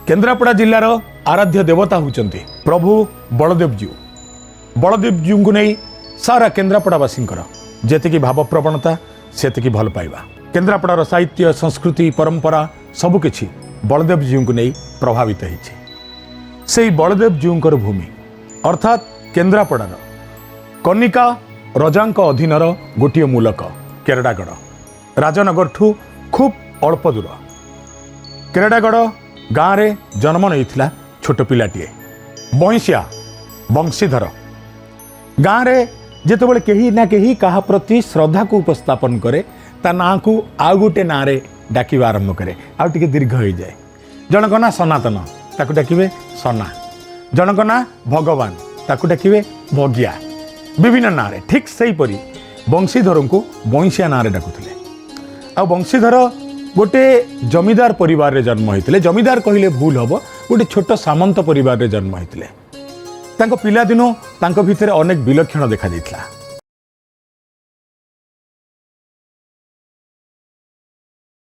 केन्द्रापड़ा जिलार आराध्य देवता होउचंती प्रभु बलदेवजी। बलदेवजी को नहीं सारा केन्द्रापड़ावासींकर जेतिकी भाव प्रवणता सेतिकी भल पाइबा। केन्द्रापड़ार साहित्य संस्कृति परंपरा सबकिछि बलदेवजी को नहीं प्रभावित होइछि। से बलदेवजीकर भूमि अर्थात केन्द्रापड़ार कनिका रजांक अधीनर गोटे मूलक केरडागढ़ राजनगर ठू खूब अल्प दूर। केरडागढ़ गाँव में जन्म नहीं छोट पिलाटीए बंशिया वंशीधर। गाँव में जितेबाला कहीं ना कहीं क्या प्रति श्रद्धा को उपस्थापन करे ता ना को आउ गोटे ना डाकिबा आरंभ करे आउ टिके दीर्घ हो जाए। जनक ना सनातन ताकू डाकिबे सना, जनक ना भगवान ताकू डाकिबे भगिया, विभिन्न ना रे। ठीक सेहीपरि वंशीधर को वंशिया ना डाकुଥିଲେ। आ वंशीधर गोटे जमीदार परिवार रे जन्म होते। जमीदार कहले भूल हम, गोटे छोट सामंत परिवार रे जन्म होते। पिला दिनों भितर अनेक विलक्षण देखा जाइथिला।